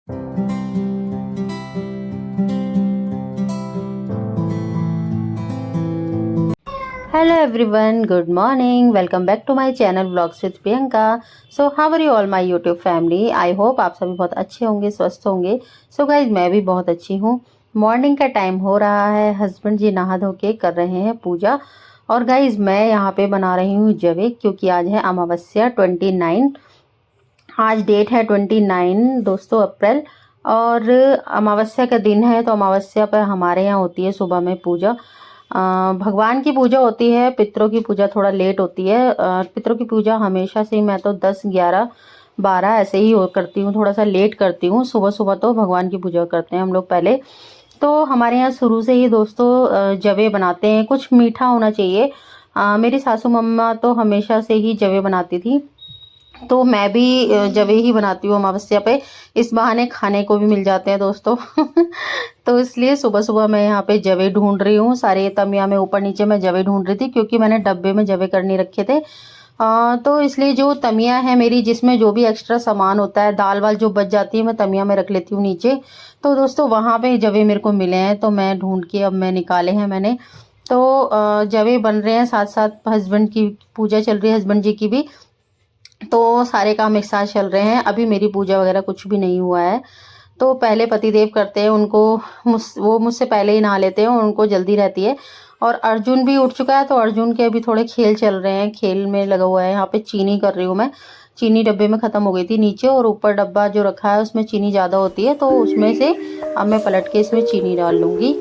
Hello everyone, good morning. Welcome back to my channel Vlogs with Priyanka. So how are you all my YouTube family? I hope आप सभी बहुत अच्छे होंगे, स्वस्थ होंगे. So guys मैं भी बहुत अच्छी हूँ. मॉर्निंग का टाइम हो रहा है. हस्बैंड जी नहा धो के कर रहे हैं पूजा. और गाइज मैं यहाँ पे बना रही हूँ जवे, क्योंकि आज है अमावस्या 29. आज डेट है 29 दोस्तों अप्रैल. और अमावस्या का दिन है, तो अमावस्या पर हमारे यहाँ होती है सुबह में पूजा. भगवान की पूजा होती है, पितरों की पूजा थोड़ा लेट होती है. पितरों की पूजा हमेशा से मैं तो 10, 11, 12 ऐसे ही करती हूँ, थोड़ा सा लेट करती हूँ. सुबह सुबह तो भगवान की पूजा करते हैं हम लोग पहले. तो हमारे यहाँ शुरू से ही दोस्तों जवे बनाते हैं. कुछ मीठा होना चाहिए. मेरी सासू मम्मा तो हमेशा से ही जवे बनाती थी, तो मैं भी जवे ही बनाती हूँ अमावस्या पे. इस बहाने खाने को भी मिल जाते हैं दोस्तों. तो इसलिए सुबह सुबह मैं यहाँ पे जवे ढूंढ रही हूँ. सारे तमिया में ऊपर नीचे मैं जवे ढूंढ रही थी, क्योंकि मैंने डब्बे में जवे करने रखे थे. तो इसलिए जो तमिया है मेरी, जिसमें जो भी एक्स्ट्रा सामान होता है, दाल वाल जो बच जाती है, मैं तमिया में रख लेती हूँ नीचे. तो दोस्तों वहाँ पे जवे मेरे को मिले हैं, तो मैं ढूंढ के अब मैं निकाले हैं मैंने. तो जवे बन रहे हैं, साथ साथ हस्बैंड की पूजा चल रही है, हस्बैंड जी की भी. तो सारे काम एक साथ चल रहे हैं. अभी मेरी पूजा वगैरह कुछ भी नहीं हुआ है. तो पहले पतिदेव करते हैं, उनको वो मुझसे पहले ही नहा लेते हैं, उनको जल्दी रहती है. और अर्जुन भी उठ चुका है, तो अर्जुन के अभी थोड़े खेल चल रहे हैं, खेल में लगा हुआ है. यहाँ पे चीनी कर रही हूँ मैं. चीनी डब्बे में ख़त्म हो गई थी नीचे, और ऊपर डब्बा जो रखा है उसमें चीनी ज़्यादा होती है, तो उसमें से अब मैं पलट के इसमें चीनी डाल लूँगी.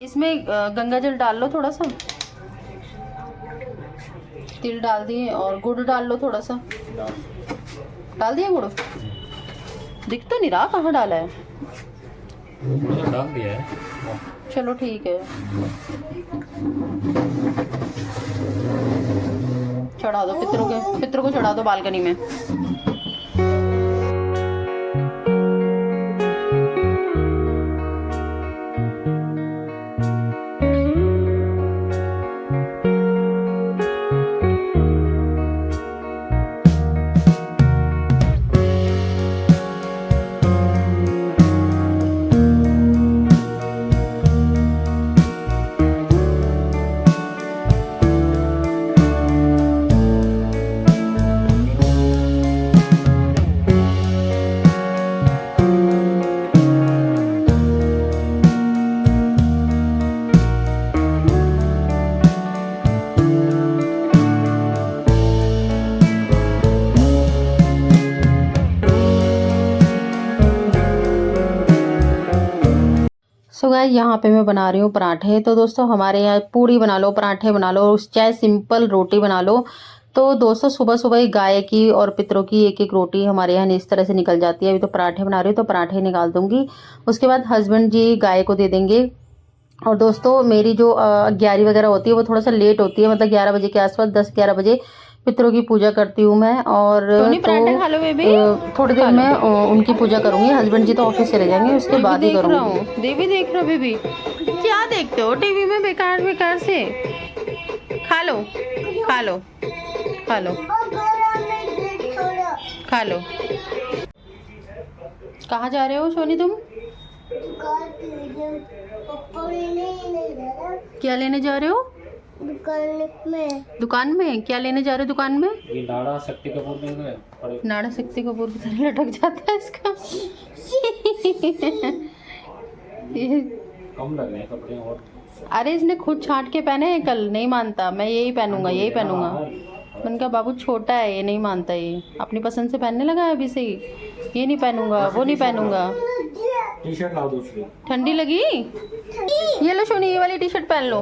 इसमें गंगा जल डाल लो, थोड़ा सा तिल डाल दिए, और गुड़ डाल लो थोड़ा सा. डाल दिया गुड़? दिख तो नहीं रहा कहाँ डाला है. डाल दिया है. चलो ठीक है, चढ़ा दो पितरों को चढ़ा दो बालकनी में. सो गाइस यहाँ पे मैं बना रही हूँ पराठे. तो दोस्तों हमारे यहाँ पूड़ी बना लो, पराठे बना लो, चाहे सिंपल रोटी बना लो. तो दोस्तों सुबह सुबह ही गाय की और पितरों की एक एक रोटी हमारे यहाँ इस तरह से निकल जाती है. अभी तो पराठे बना रही हूँ, तो पराठे निकाल दूंगी. उसके बाद हस्बैंड जी गाय को दे देंगे. और दोस्तों मेरी जो 11 वगैरह होती है वो थोड़ा सा लेट होती है, मतलब 11 बजे के आसपास, 10-11 बजे पितरों की पूजा करती हूँ मैं. और तो थोड़ी देर में उनकी पूजा करूंगी. हस्बैंड जी तो ऑफिस चले जाएंगे, उसके बाद ही करूँगी. देवी देख रहा बेबी, क्या देखते हो टीवी में बेकार बेकार से. खा लो खा लो खा लो खा लो. कहाँ जा रहे हो सोनी तुम? क्या लेने जा रहे हो? दुकान में क्या लेने जा रहे हो? दुकान में ये नाड़ा शक्ति कपूर की तरह लटक जाता है इसका. कम लग रहे हैं कपड़े. और अरे इसने खुद छांट के पहने हैं, कल नहीं मानता. मैं यही पहनूंगा यही पहनूंगा. मैंने कहा बाबू छोटा है, ये नहीं मानता, ये अपनी पसंद से पहनने लगा है अभी से ही. ये नहीं पहनूंगा, वो नहीं पहनूंगा. टी शर्ट लाओ दूसरी। ठंडी लगी? ये लो सोनी, ये वाली टी शर्ट पहन लो,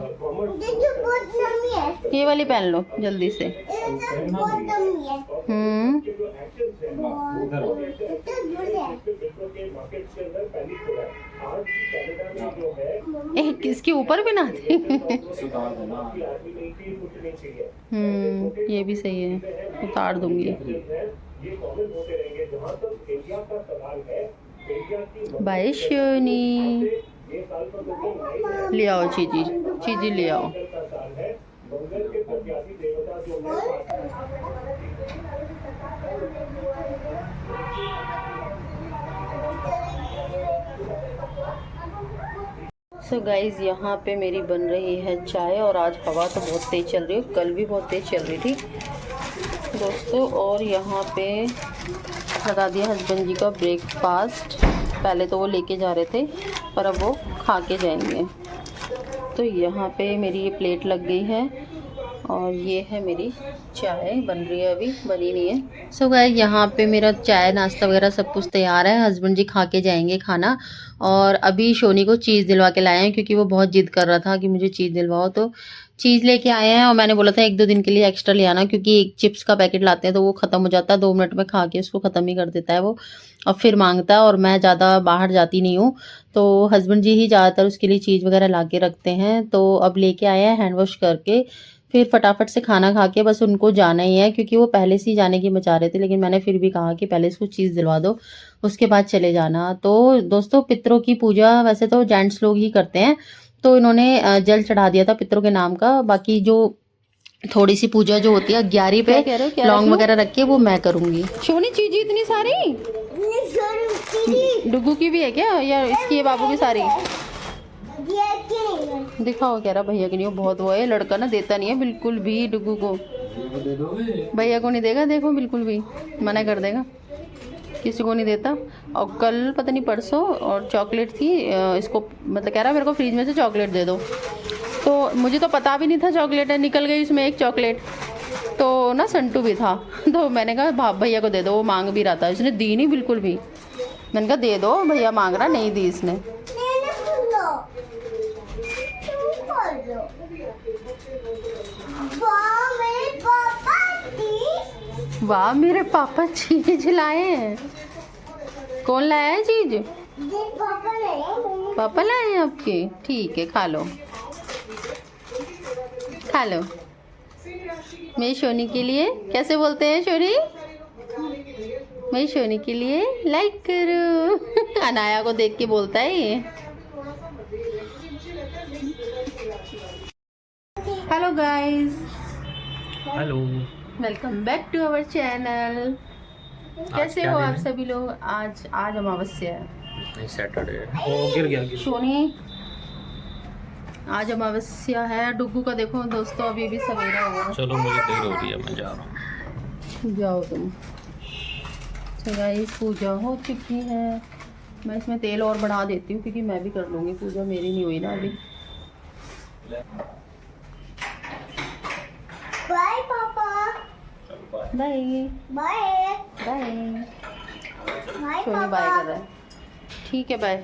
ये वाली पहन लो जल्दी से। किसके ऊपर भी ना थे। ये भी सही है, उतार दूंगी। बाय शोनी, ले आओ चीजी, चीजी ले आओ। सो गाइज़, यहाँ पे मेरी बन रही है चाय और आज हवा तो बहुत तेज़ चल रही है, कल भी बहुत तेज़ चल रही थी दोस्तों। और यहाँ पे लगा दिया हस्बैंड जी का ब्रेकफास्ट। पहले तो वो लेके जा रहे थे पर अब वो खा के जाएंगे। तो यहाँ पे मेरी ये प्लेट लग गई है और ये है मेरी चाय, बन रही है, अभी बनी नहीं है। सो गाइस, यहाँ पे मेरा चाय नाश्ता वगैरह सब कुछ तैयार है। हस्बैंड जी खा के जाएंगे खाना। और अभी शोनी को चीज़ दिलवा के लाए हैं क्योंकि वो बहुत जिद कर रहा था कि मुझे चीज़ दिलवाओ, तो चीज़ लेके आए हैं। और मैंने बोला था 1-2 दिन के लिए एक्स्ट्रा ले आना, क्योंकि एक चिप्स का पैकेट लाते हैं तो वो ख़त्म हो जाता है, 2 मिनट में खा के उसको ख़त्म ही कर देता है वो, और फिर मांगता है। और मैं ज़्यादा बाहर जाती नहीं हूँ, तो हस्बैंड जी ही ज़्यादातर उसके लिए चीज़ वगैरह ला के रखते हैं। तो अब लेके आए हैं, हैंड वॉश करके फिर फटाफट से खाना खा के बस उनको जाना ही है, क्योंकि वो पहले से ही जाने की मचा रहे थे। लेकिन मैंने फिर भी कहा कि पहले इसको चीज़ दिलवा दो, उसके बाद चले जाना। तो दोस्तों, पितरों की पूजा वैसे तो जेंट्स लोग ही करते हैं, तो इन्होंने जल चढ़ा दिया था पितरों के नाम का। बाकी जो थोड़ी सी पूजा जो होती है 11 पे लौंग वगैरह रख के, वो मैं करूँगी। सोनी चीज़ इतनी सारी डुगू की भी है क्या, या इसकी है बाबू की सारी? दिखाओ, कह रहा भैया की नहीं, बहुत वो है लड़का ना, देता नहीं है बिल्कुल भी डुगू को। भैया को नहीं देगा, देखो बिल्कुल भी मना कर देगा, किसी को नहीं देता। और कल पता नहीं परसों और चॉकलेट थी, इसको मतलब कह रहा मेरे को फ्रिज में से चॉकलेट दे दो, तो मुझे तो पता भी नहीं था चॉकलेट है, निकल गई उसमें एक चॉकलेट, तो ना संटू भी था। तो मैंने कहा भैया को दे दो, वो मांग भी रहा था, इसने दी नहीं बिल्कुल भी। मैंने कहा दे दो, भैया मांग रहा, नहीं दी इसने। वाह, मेरे पापा चीज लाए हैं। कौन लाया है चीज? पापा लाए हैं आपके, ठीक है, खा लो खा लो। मेरी शोनी के लिए कैसे बोलते हैं शोनी? मेरी शोनी के लिए लाइक करो। अनाया को देख के बोलता है ये। Hello guys, hello, welcome back to our channel. कैसे हो आप सभी लोग? आज अमावस्या है, नहीं सैटरडे। ओ गिर गया। सोनी, आज अमावस्या है। डुगू का देखो दोस्तों, अभी भी सवेरा हुआ। चलो, मुझे देर हो रही है, मैं जा रहा हूँ। जाओ तुम। तो गाइस, पूजा हो चुकी है। मैं इसमें तेल और बढ़ा देती हूँ क्योंकि मैं भी कर लूँगी पूजा, मेरी नहीं हुई ना अभी। बाय पापा। Bye bye bye. Soni bye कर रहा है, ठीक है, bye.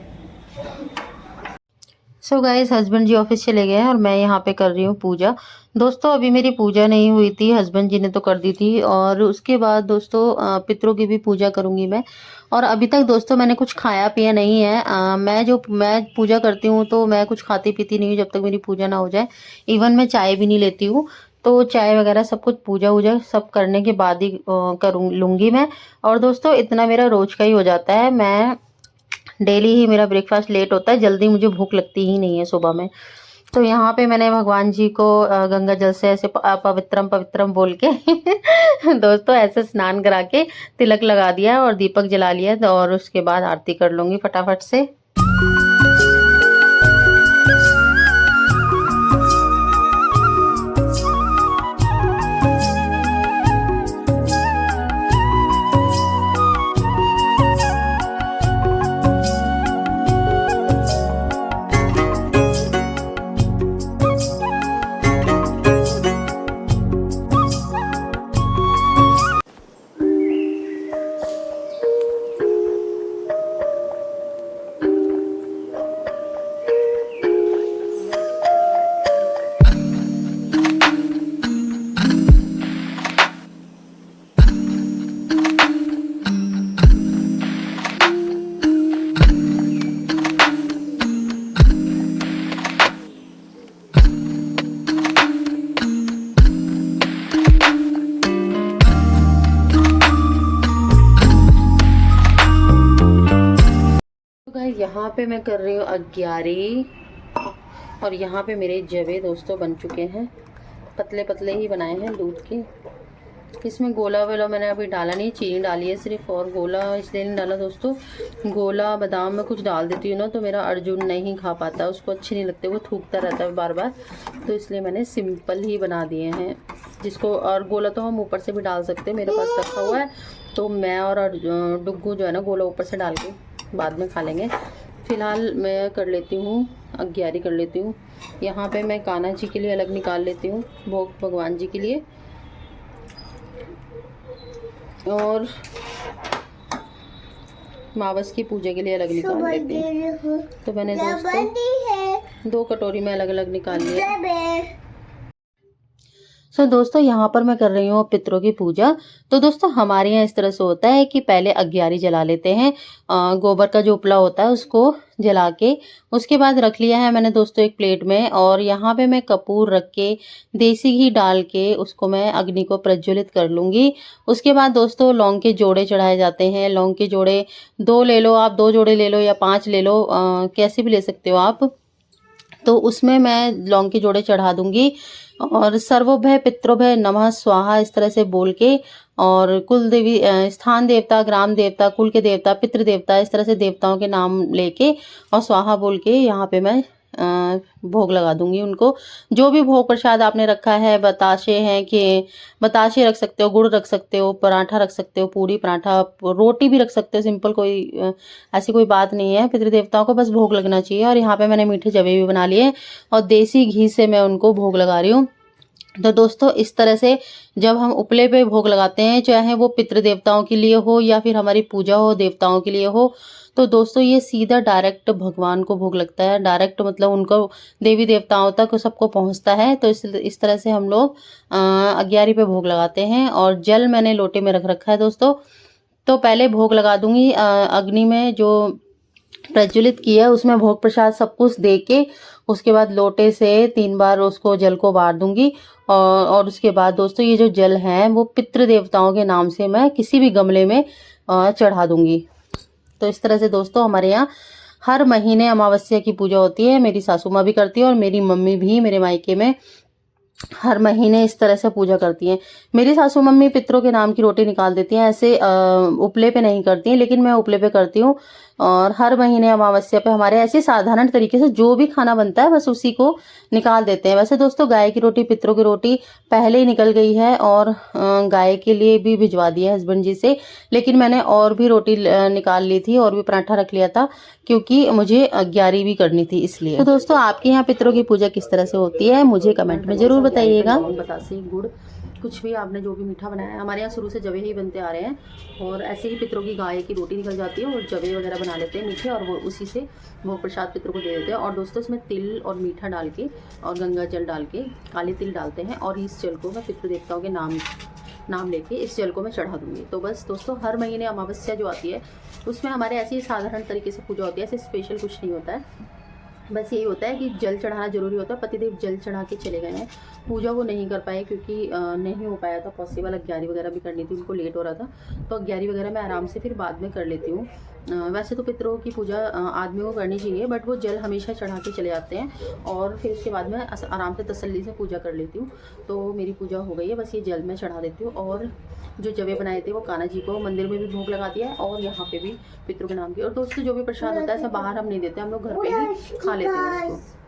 So guys, husband ji office चले गए हैं और मैं यहाँ पे कर रही हूँ पूजा। दोस्तों, अभी मेरी पूजा नहीं हुई थी, हस्बैंड जी ने तो कर दी थी। और उसके बाद दोस्तों पितरों की भी पूजा करूँगी मैं। और अभी तक दोस्तों मैंने कुछ खाया पिया नहीं है। मैं पूजा करती हूँ तो मैं कुछ खाती पीती नहीं हूँ जब तक मेरी पूजा ना हो जाए। इवन मैं चाय भी नहीं लेती हूँ। तो चाय वगैरह सब कुछ पूजा वूजा सब करने के बाद ही लूँगी मैं। और दोस्तों, इतना मेरा रोज का ही हो जाता है। मैं डेली ही मेरा ब्रेकफास्ट लेट होता है, जल्दी मुझे भूख लगती ही नहीं है सुबह में। तो यहाँ पे मैंने भगवान जी को गंगा जल से ऐसे पवित्रम पवित्रम बोल के दोस्तों ऐसे स्नान करा के तिलक लगा दिया और दीपक जला लिया। और उसके बाद आरती कर लूँगी फटाफट से। यहाँ पे मैं कर रही हूँ अग्यारी, और यहाँ पे मेरे जवे दोस्तों बन चुके हैं। पतले पतले ही बनाए हैं दूध के। इसमें गोला वोला मैंने अभी डाला नहीं, चीनी डाली है सिर्फ, और गोला इसलिए नहीं डाला दोस्तों, गोला बादाम में कुछ डाल देती हूँ ना तो मेरा अर्जुन नहीं खा पाता, उसको अच्छे नहीं लगते, वो थूकता रहता है बार बार, तो इसलिए मैंने सिंपल ही बना दिए हैं जिसको। और गोला तो हम ऊपर से भी डाल सकते हैं, मेरे पास रखा हुआ है, तो मैं और डुग्गू जो है ना गोला ऊपर से डाल के बाद में खा लेंगे। फ़िलहाल मैं कर लेती हूँ अग्यारी कर लेती हूँ। यहाँ पे मैं कान्हा जी के लिए अलग निकाल लेती हूँ, भोग भगवान जी के लिए, और मावस की पूजा के लिए अलग निकाल लेती हूँ। तो मैंने दोस्तों 2 कटोरी में अलग अलग निकाल लिया। सो दोस्तों यहाँ पर मैं कर रही हूँ पितरों की पूजा। तो दोस्तों हमारे यहाँ इस तरह से होता है कि पहले अग्यारी जला लेते हैं, गोबर का जो उपला होता है उसको जला के, उसके बाद रख लिया है मैंने दोस्तों एक प्लेट में, और यहाँ पे मैं कपूर रख के देसी घी डाल के उसको मैं अग्नि को प्रज्वलित कर लूँगी। उसके बाद दोस्तों लौंग के जोड़े चढ़ाए जाते हैं। लौंग के जोड़े 2 ले लो आप, 2 जोड़े ले लो या 5 ले लो, कैसे भी ले सकते हो आप। तो उसमें मैं लौंग के जोड़े चढ़ा दूंगी, और सर्वोभय पितृभय नमः स्वाहा इस तरह से बोल के, और कुल देवी, स्थान देवता, ग्राम देवता, कुल के देवता, पितृ देवता, इस तरह से देवताओं के नाम लेके और स्वाहा बोल के यहाँ पे मैं भोग लगा दूंगी उनको। जो भी भोग प्रसाद आपने रखा है, बताशे हैं कि बताशे रख सकते हो, गुड़ रख सकते हो, पराठा रख सकते हो, पूरी पराठा, रोटी भी रख सकते हो, सिंपल, कोई ऐसी कोई बात नहीं है। पितृदेवताओं को बस भोग लगना चाहिए। और यहाँ पे मैंने मीठे जवे भी बना लिए और देसी घी से मैं उनको भोग लगा रही हूँ। तो दोस्तों इस तरह से जब हम उपले पे भोग लगाते हैं, चाहे वो पितृदेवताओं के लिए हो या फिर हमारी पूजा हो देवताओं के लिए हो, तो दोस्तों ये सीधा डायरेक्ट भगवान को भोग लगता है। डायरेक्ट मतलब उनको देवी देवताओं तक सबको पहुंचता है। तो इस तरह से हम लोग अग्यारी पे भोग लगाते हैं। और जल मैंने लोटे में रख रखा है दोस्तों। तो पहले भोग लगा दूंगी अग्नि में जो प्रज्वलित किया उसमें भोग प्रसाद सब कुछ दे के, उसके बाद लोटे से 3 बार उसको जल को बार दूंगी। और उसके बाद दोस्तों ये जो जल है वो पितृ देवताओं के नाम से मैं किसी भी गमले में चढ़ा दूंगी। तो इस तरह से दोस्तों हमारे यहाँ हर महीने अमावस्या की पूजा होती है। मेरी सासू माँ भी करती है और मेरी मम्मी भी मेरे मायके में हर महीने इस तरह से पूजा करती हैं। मेरी सासू मम्मी पितरों के नाम की रोटी निकाल देती हैं, ऐसे उपले पे नहीं करती हैं, लेकिन मैं उपले पे करती हूँ। और हर महीने अमावस्या पे हमारे ऐसे साधारण तरीके से जो भी खाना बनता है बस उसी को निकाल देते हैं। वैसे दोस्तों गाय की रोटी, पितरों की रोटी पहले ही निकल गई है और गाय के लिए भी भिजवा दी है हस्बैंड जी से, लेकिन मैंने और भी रोटी निकाल ली थी और भी पराठा रख लिया था क्योंकि मुझे अग्यारी भी करनी थी इसलिए। तो दोस्तों आपके यहाँ पितरों की पूजा किस तरह से होती है मुझे कमेंट में जरूर बताइएगा। बतासे, गुड़, कुछ भी आपने जो भी मीठा बनाया है। हमारे यहाँ शुरू से जवे ही बनते आ रहे हैं, और ऐसे ही पितरों की गाय की रोटी निकल जाती है और जवे वगैरह बना लेते हैं मीठे, और वो उसी से वो प्रसाद पितरों को दे देते हैं। और दोस्तों इसमें तिल और मीठा डाल के और गंगा जल डाल के काले तिल डालते हैं, और इस जल को मैं पितृ देवताओं के नाम लेके इस जल को मैं चढ़ा दूंगी। तो बस दोस्तों हर महीने अमावस्या जो आती है उसमें हमारे ऐसी साधारण तरीके से पूजा होती है, ऐसे स्पेशल कुछ नहीं होता है। बस यही होता है कि जल चढ़ाना जरूरी होता है। पतिदेव जल चढ़ा के चले गए हैं, पूजा वो नहीं कर पाए क्योंकि नहीं हो पाया था पॉसिबल। अग्यारी वगैरह भी करनी थी, उनको लेट हो रहा था, तो अग्यारी वगैरह मैं आराम से फिर बाद में कर लेती हूँ। वैसे तो पितरों की पूजा आदमी को करनी चाहिए, बट वो जल हमेशा चढ़ा के चले जाते हैं, और फिर उसके बाद मैं आराम से तसल्ली से पूजा कर लेती हूँ। तो मेरी पूजा हो गई है, बस ये जल मैं चढ़ा देती हूँ। और जो जवे बनाए थे वो कान्हा जी को मंदिर में भी भोग लगा दिया है, और यहाँ पे भी पितरों के नाम की। और दोस्तों जो भी प्रसाद होता है सब बाहर हम नहीं देते, हम लोग घर पे ही खा लेते हैं उसको।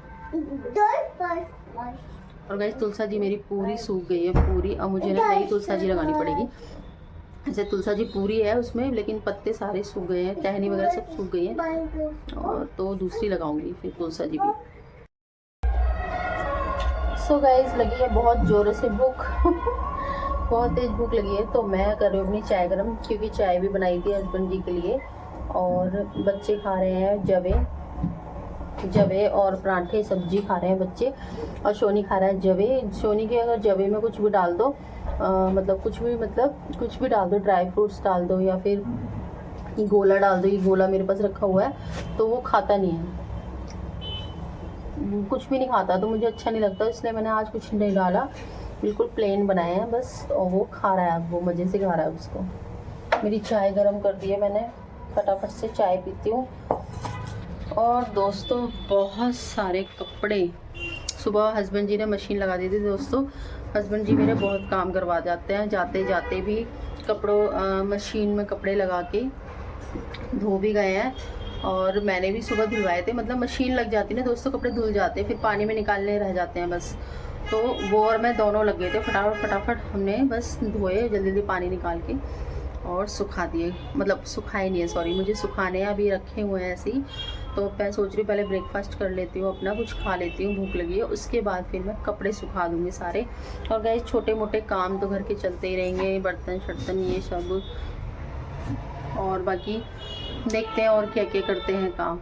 और गाइस तुलसा जी मेरी पूरी सूख गई है पूरी, अब मुझे ना नई तुलसा जी लगानी पड़ेगी। ऐसे तुलसा जी पूरी है उसमें, लेकिन पत्ते सारे सूख गए हैं, टहनी वगैरह सब सूख गई है, और तो दूसरी लगाऊंगी फिर तुलसा जी भी। सो गाइस लगी है बहुत जोरों से भूख बहुत तेज भूख लगी है, तो मैं कर रही हूँ अपनी चाय गरम, क्योंकि चाय भी बनाई थी हस्बैंड जी के लिए। और बच्चे खा रहे हैं जवे और पराठे, सब्जी खा रहे हैं बच्चे, और सोनी खा रहा है जवे। सोनी के अगर जवे में कुछ भी डाल दो, मतलब कुछ भी डाल दो, ड्राई फ्रूट्स डाल दो या फिर गोला डाल दो, ये गोला मेरे पास रखा हुआ है, तो वो खाता नहीं है, कुछ भी नहीं खाता, तो मुझे अच्छा नहीं लगता, इसलिए मैंने आज कुछ नहीं डाला, बिल्कुल प्लेन बनाए हैं बस। और वो खा रहा है, वो मज़े से खा रहा है उसको। मेरी चाय गरम कर दी है मैंने, फटाफट से चाय पीती हूँ। और दोस्तों बहुत सारे कपड़े सुबह हस्बैंड जी ने मशीन लगा दी थी दोस्तों। हस्बैंड जी मेरे बहुत काम करवा जाते हैं, जाते जाते भी मशीन में कपड़े लगा के धो भी गए हैं और मैंने भी सुबह धुलवाए थे। मतलब मशीन लग जाती है ना दोस्तों, कपड़े धुल जाते हैं, फिर पानी में निकालने रह जाते हैं बस। तो वो और मैं दोनों लग गए थे, फटाफट हमने बस धोए जल्दी जल्दी पानी निकाल के और सुखा दिए। मतलब सुखाए नहीं है, सॉरी, मुझे सुखाने अभी रखे हुए हैं ऐसे ही। तो मैं सोच रही हूँ पहले ब्रेकफास्ट कर लेती हूँ, अपना कुछ खा लेती हूँ, भूख लगी है, उसके बाद फिर मैं कपड़े सुखा दूँगी सारे। और गाइस छोटे मोटे काम तो घर के चलते ही रहेंगे, बर्तन शर्तन ये सब, और बाकी देखते हैं और क्या क्या करते हैं काम।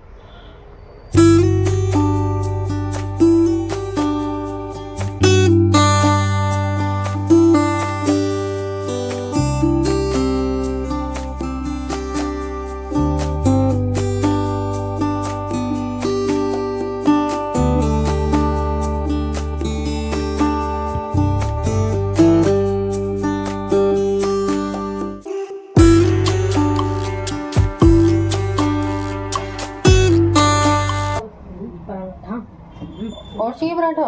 और चाहिए पराठा?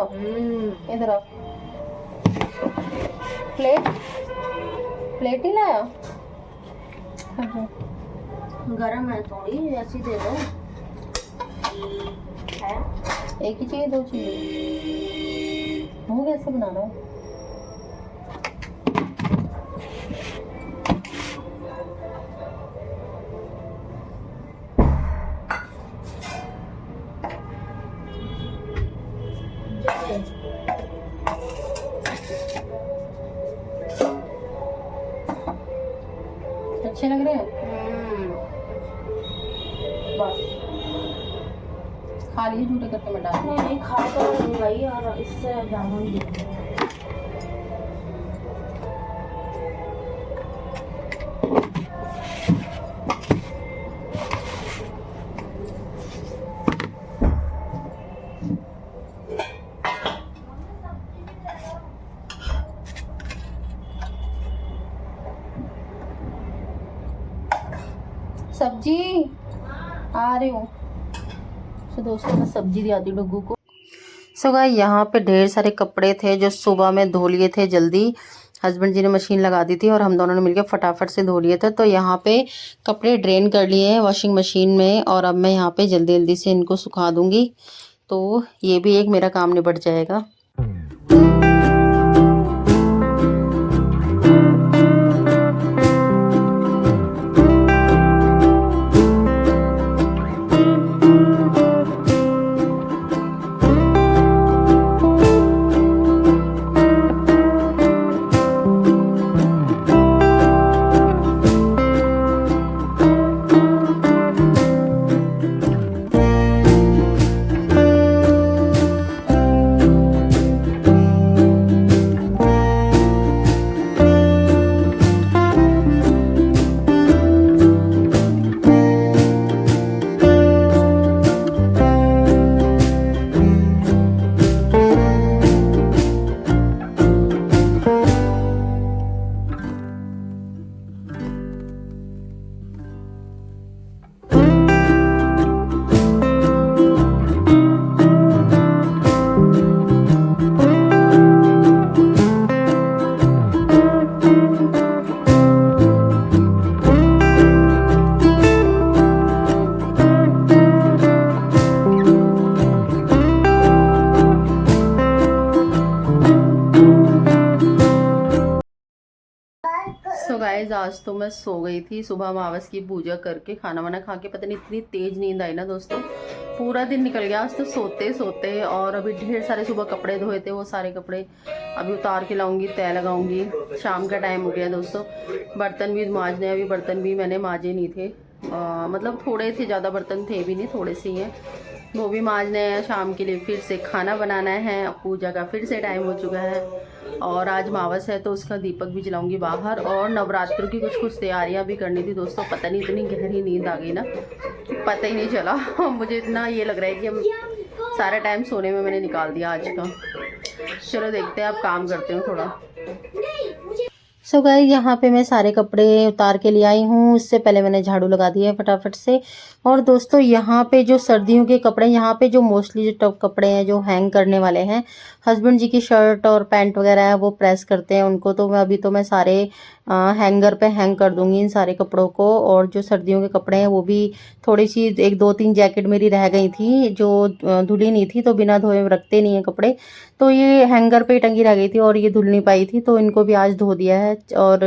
इधर आओ। प्लेट नहीं लाया? गरम है थोड़ी, ऐसी दे दो। है एक ही चाहिए, दो चाहिए? मुँह कैसे बनाना है? अच्छे लग रहे हैं? बस खा लिए, झूठे करके मैं डाल नहीं खा कर गई और इससे ज़्यादा ही सब्जी आ रही हूँ। तो दोस्तों मैं सब्जी दी आती डुग्गू को। सो गाइस यहाँ पे ढेर सारे कपड़े थे जो सुबह में धो लिए थे जल्दी। हस्बैंड जी ने मशीन लगा दी थी और हम दोनों ने मिलकर फटाफट से धो लिए थे। तो यहाँ पे कपड़े ड्रेन कर लिए हैं वॉशिंग मशीन में और अब मैं यहाँ पे जल्दी जल्दी से इनको सुखा दूँगी। तो ये भी एक मेरा काम निपट जाएगा। सो गाइस आज तो मैं सो गई थी सुबह अमावस की पूजा करके, खाना वाना खा के। पता नहीं इतनी तेज नींद आई ना दोस्तों, पूरा दिन निकल गया आज तो सोते सोते। और अभी ढेर सारे सुबह कपड़े धोए थे, वो सारे कपड़े अभी उतार के लाऊंगी, तय लगाऊंगी। शाम का टाइम हो गया दोस्तों। बर्तन भी मांजने, अभी बर्तन भी मैंने मांजे नहीं थे, मतलब थोड़े थे, ज़्यादा बर्तन थे भी नहीं, थोड़े से ही हैं, वो भी मांजने हैं। शाम के लिए फिर से खाना बनाना है, पूजा का फिर से टाइम हो चुका है। और आज अमावस है तो उसका दीपक भी जलाऊंगी बाहर। और नवरात्र की कुछ तैयारियां भी करनी थी दोस्तों। पता नहीं इतनी गहरी नींद आ गई ना, पता ही नहीं चला। मुझे इतना ये लग रहा है कि हम सारा टाइम सोने में मैंने निकाल दिया आज का। चलो देखते हैं, अब काम करते हैं थोड़ा। सो गाइस यहाँ पे मैं सारे कपड़े उतार के ले आई हूँ। इससे पहले मैंने झाड़ू लगा दिया है फटाफट से। और दोस्तों यहाँ पे जो सर्दियों के कपड़े, यहाँ पे जो मोस्टली जो टॉप कपड़े हैं जो हैंग करने वाले हैं, हस्बैंड जी की शर्ट और पैंट वगैरह है वो प्रेस करते हैं उनको, तो मैं सारे हैंगर पे हैंग कर दूंगी इन सारे कपड़ों को। और जो सर्दियों के कपड़े हैं वो भी थोड़ी सी 1-2-3 जैकेट मेरी रह गई थी जो धुली नहीं थी, तो बिना धोए रखते नहीं है कपड़े, तो ये हैंगर पे ही टंगी रह गई थी और ये धुल नहीं पाई थी, तो इनको भी आज धो दिया है। और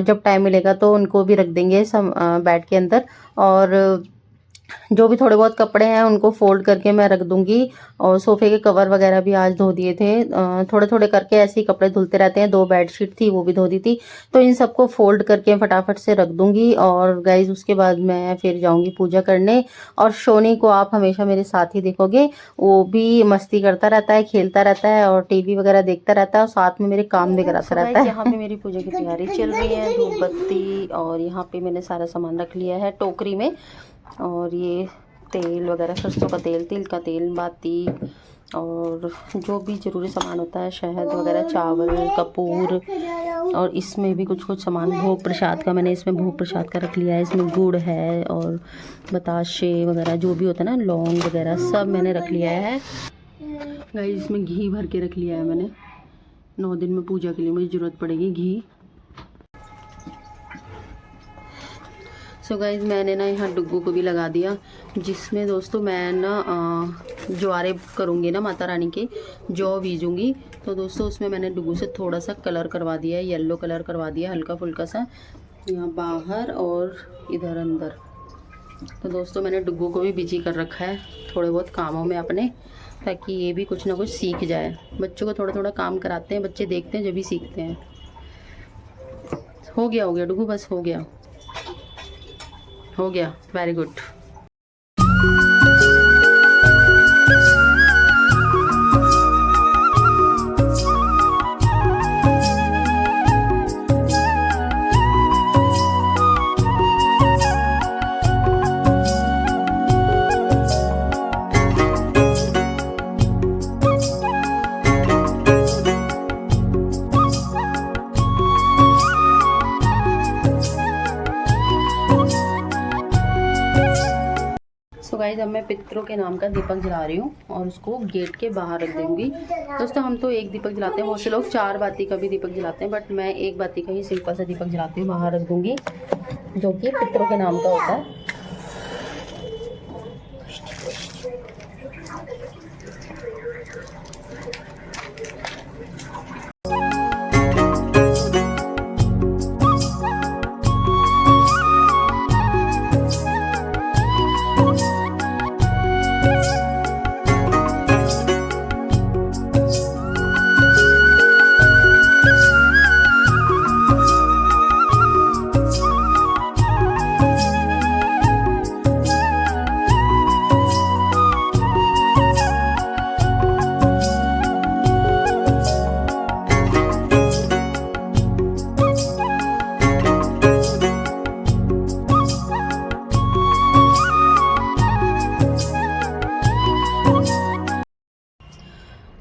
जब टाइम मिलेगा तो उनको भी रख देंगे बेड के अंदर। और जो भी थोड़े बहुत कपड़े हैं उनको फोल्ड करके मैं रख दूंगी। और सोफे के कवर वगैरह भी आज धो दिए थे। थोड़े थोड़े करके ऐसे ही कपड़े धुलते रहते हैं। 2 बेडशीट थी वो भी धो दी थी, तो इन सबको फोल्ड करके फटाफट से रख दूंगी। और गाइज उसके बाद मैं फिर जाऊंगी पूजा करने। और शोनी को आप हमेशा मेरे साथ ही देखोगे, वो भी मस्ती करता रहता है, खेलता रहता है और टीवी वगैरह देखता रहता है और साथ में मेरे काम भी कराता रहता है। यहाँ पे मेरी पूजा की तैयारी चल रही है, धूप बत्ती, और यहाँ पे मैंने सारा सामान रख लिया है टोकरी में। और ये तेल वगैरह, सरसों का तेल, तिल का तेल, बाती और जो भी ज़रूरी सामान होता है, शहद वगैरह, चावल, कपूर। और इसमें भी कुछ कुछ सामान भोग प्रसाद का मैंने इसमें भोग प्रसाद का रख लिया है। इसमें गुड़ है और बताशे वगैरह जो भी होता है ना, लौंग वगैरह सब मैंने रख लिया है। गाइस इसमें घी भर के रख लिया है मैंने। 9 दिन में पूजा के लिए मुझे ज़रूरत पड़ेगी घी। सो गाइज मैंने ना यहाँ डुग्गू को भी लगा दिया, जिसमें दोस्तों मैं ना ज्वारे करूँगी ना माता रानी के, जौ बीजूँगी। तो दोस्तों उसमें मैंने डुग्गू से थोड़ा सा कलर करवा दिया है, येलो कलर करवा दिया हल्का फुल्का सा, यहाँ बाहर और इधर अंदर। तो दोस्तों मैंने डुग्गू को भी बिजी कर रखा है थोड़े बहुत कामों में अपने, ताकि ये भी कुछ ना कुछ सीख जाए। बच्चों को थोड़ा थोड़ा काम कराते हैं, बच्चे देखते हैं जब भी सीखते हैं। हो गया डुग्गू, बस हो गया, वेरी गुड। सो गाइस अब मैं पितरों के नाम का दीपक जला रही हूँ और उसको गेट के बाहर रख दूँगी। दोस्तों हम तो एक दीपक जलाते हैं, बहुत से लोग 4 बाती का भी दीपक जलाते हैं, बट मैं 1 बाती का ही सिंपल सा दीपक जलाती हूँ, बाहर रख दूँगी, जो कि पितरों के नाम का होता है।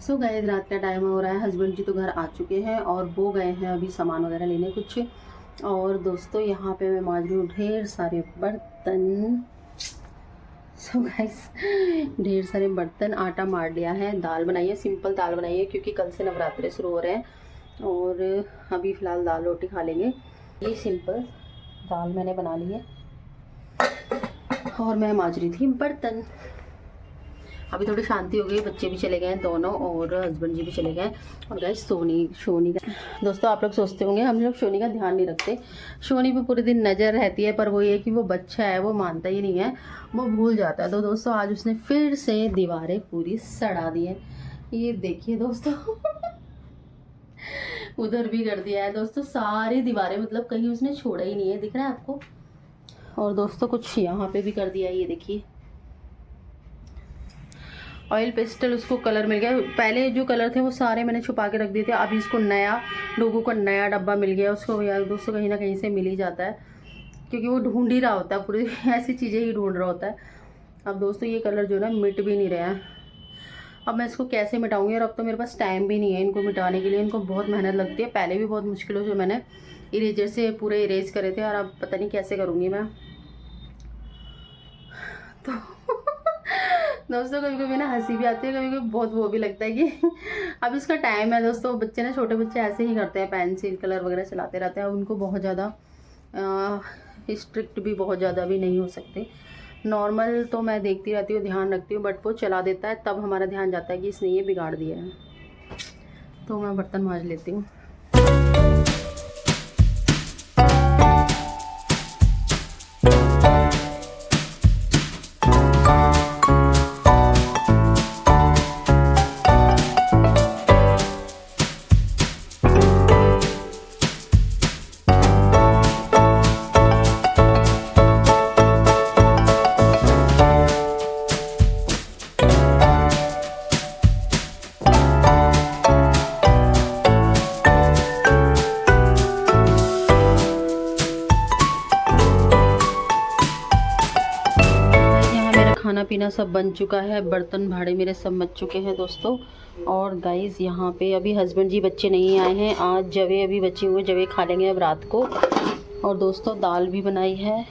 सो गाइस रात का टाइम हो रहा है, हस्बैंड जी तो घर आ चुके हैं और वो गए हैं अभी सामान वगैरह लेने कुछ। और दोस्तों यहाँ पे मैं मांज रही हूँ ढेर सारे बर्तन। सो गाइस ढेर सारे बर्तन, आटा मार लिया है, दाल बनाई है, सिंपल दाल बनाई है क्योंकि कल से नवरात्रे शुरू हो रहे हैं और अभी फ़िलहाल दाल रोटी खा लेंगे। ये सिंपल दाल मैंने बना ली है और मैं मांज रही थी बर्तन। अभी थोड़ी शांति हो गई, बच्चे भी चले गए हैं दोनों और हस्बैंड जी भी चले गए। और गाइस शोनी का, दोस्तों आप लोग सोचते होंगे हम लोग शोनी का ध्यान नहीं रखते, शोनी पे पूरे दिन नज़र रहती है, पर वो ये कि वो बच्चा है, वो मानता ही नहीं है, वो भूल जाता है। तो दोस्तों आज उसने फिर से दीवारें पूरी सड़ा दी है, ये देखिए दोस्तों उधर भी कर दिया है दोस्तों, सारी दीवारें, मतलब कहीं उसने छोड़ा ही नहीं है, दिख रहा है आपको। और दोस्तों कुछ यहाँ पे भी कर दिया है, ये देखिए ऑयल पेस्टल उसको कलर मिल गया। पहले जो कलर थे वो सारे मैंने छुपा के रख दिए थे, अभी इसको नया, लोगों को नया डब्बा मिल गया। उसको यार दोस्तों कहीं ना कहीं से मिल ही जाता है, क्योंकि वो ढूंढ ही रहा होता है, पूरी ऐसी चीज़ें ही ढूंढ रहा होता है। अब दोस्तों ये कलर जो है ना मिट भी नहीं रहा है। अब मैं इसको कैसे मिटाऊंगी, और अब तो मेरे पास टाइम भी नहीं है इनको मिटाने के लिए। इनको बहुत मेहनत लगती है। पहले भी बहुत मुश्किलों से मैंने इरेजर से पूरे इरेज करे थे, और अब पता नहीं कैसे करूँगी मैं। तो दोस्तों कभी कभी ना हंसी भी आती है, कभी कभी बहुत वो भी लगता है कि अब इसका टाइम है। दोस्तों बच्चे ना, छोटे बच्चे ऐसे ही करते हैं, पेंसिल कलर वगैरह चलाते रहते हैं। अब उनको बहुत ज़्यादा स्ट्रिक्ट भी बहुत ज़्यादा भी नहीं हो सकते। नॉर्मल तो मैं देखती रहती हूँ, ध्यान रखती हूँ, बट वो चला देता है तब हमारा ध्यान जाता है कि इसने ये बिगाड़ दिया है। तो मैं बर्तन मांज लेती हूँ। खाना पीना सब बन चुका है, बर्तन भाड़े मेरे सब मच चुके हैं दोस्तों। और गाइस यहाँ पे अभी हस्बैंड जी बच्चे नहीं आए हैं, आज जवे अभी बचे हुए, जवे खा लेंगे अब रात को। और दोस्तों दाल भी बनाई है,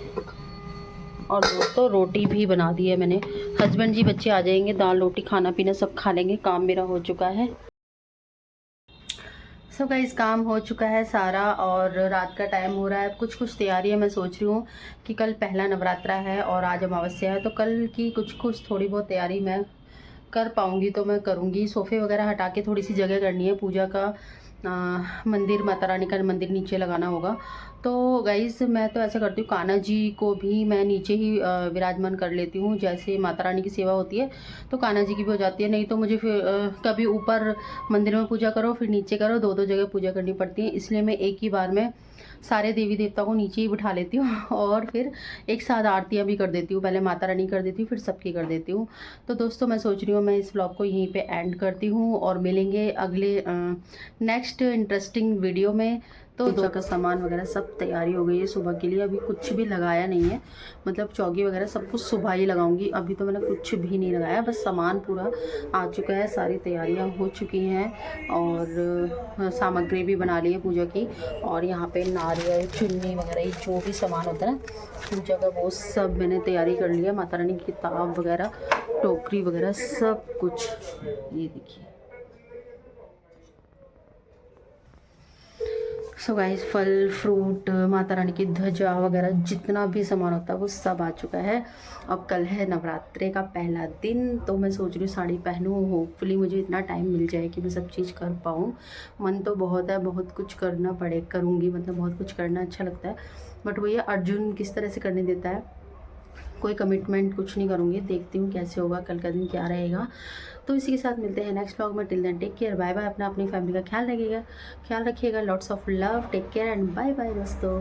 और दोस्तों रोटी भी बना दी है मैंने। हस्बैंड जी बच्चे आ जाएंगे, दाल रोटी खाना पीना सब खा लेंगे। काम मेरा हो चुका है। सब गाइस काम हो चुका है सारा, और रात का टाइम हो रहा है। कुछ तैयारी है। मैं सोच रही हूँ कि कल पहला नवरात्रा है और आज अमावस्या है, तो कल की कुछ थोड़ी बहुत तैयारी मैं कर पाऊँगी तो मैं करूँगी। सोफ़े वगैरह हटा के थोड़ी सी जगह करनी है, पूजा का मंदिर, माता रानी का मंदिर नीचे लगाना होगा। तो गाइस मैं तो ऐसा करती हूँ, कान्हा जी को भी मैं नीचे ही विराजमान कर लेती हूँ। जैसे माता रानी की सेवा होती है तो कान्हा जी की भी हो जाती है। नहीं तो मुझे फिर कभी ऊपर मंदिर में पूजा करो, फिर नीचे करो, दो जगह पूजा करनी पड़ती है। इसलिए मैं एक ही बार में सारे देवी देवता को नीचे ही बिठा लेती हूँ और फिर एक साथ आरतियाँ भी कर देती हूँ। पहले माता रानी कर देती हूँ, फिर सबकी कर देती हूँ। तो दोस्तों मैं सोच रही हूँ मैं इस व्लॉग को यहीं पे एंड करती हूँ, और मिलेंगे अगले नेक्स्ट इंटरेस्टिंग वीडियो में। तो पूजा का सामान वगैरह सब तैयारी हो गई है सुबह के लिए। अभी कुछ भी लगाया नहीं है, मतलब चौकी वगैरह सब कुछ सुबह ही लगाऊंगी। अभी तो मैंने कुछ भी नहीं लगाया, बस सामान पूरा आ चुका है, सारी तैयारियां हो चुकी हैं, और सामग्री भी बना ली है पूजा की। और यहाँ पे नारियल, चुन्नी वगैरह जो भी सामान होता है ना पूजा का, वो सब मैंने तैयारी कर लिया। माता रानी की किताब वगैरह, टोकरी वगैरह सब कुछ, ये देखिए। सो गाइस फल फ्रूट, माता रानी की ध्वजा वगैरह जितना भी सामान होता है वो सब आ चुका है। अब कल है नवरात्रे का पहला दिन, तो मैं सोच रही हूँ साड़ी पहनूँ। होपफुली मुझे इतना टाइम मिल जाए कि मैं सब चीज़ कर पाऊँ। मन तो बहुत है, बहुत कुछ करना करूँगी, मतलब बहुत कुछ करना अच्छा लगता है, बट वो ये अर्जुन किस तरह से करने देता है। कोई कमिटमेंट कुछ नहीं करूँगी, देखती हूँ कैसे होगा, कल का दिन क्या रहेगा। तो इसी के साथ मिलते हैं नेक्स्ट व्लॉग में। Till then take care, bye bye. अपनी फैमिली का ख्याल रखिएगा, lots of love, take care and bye bye दोस्तों।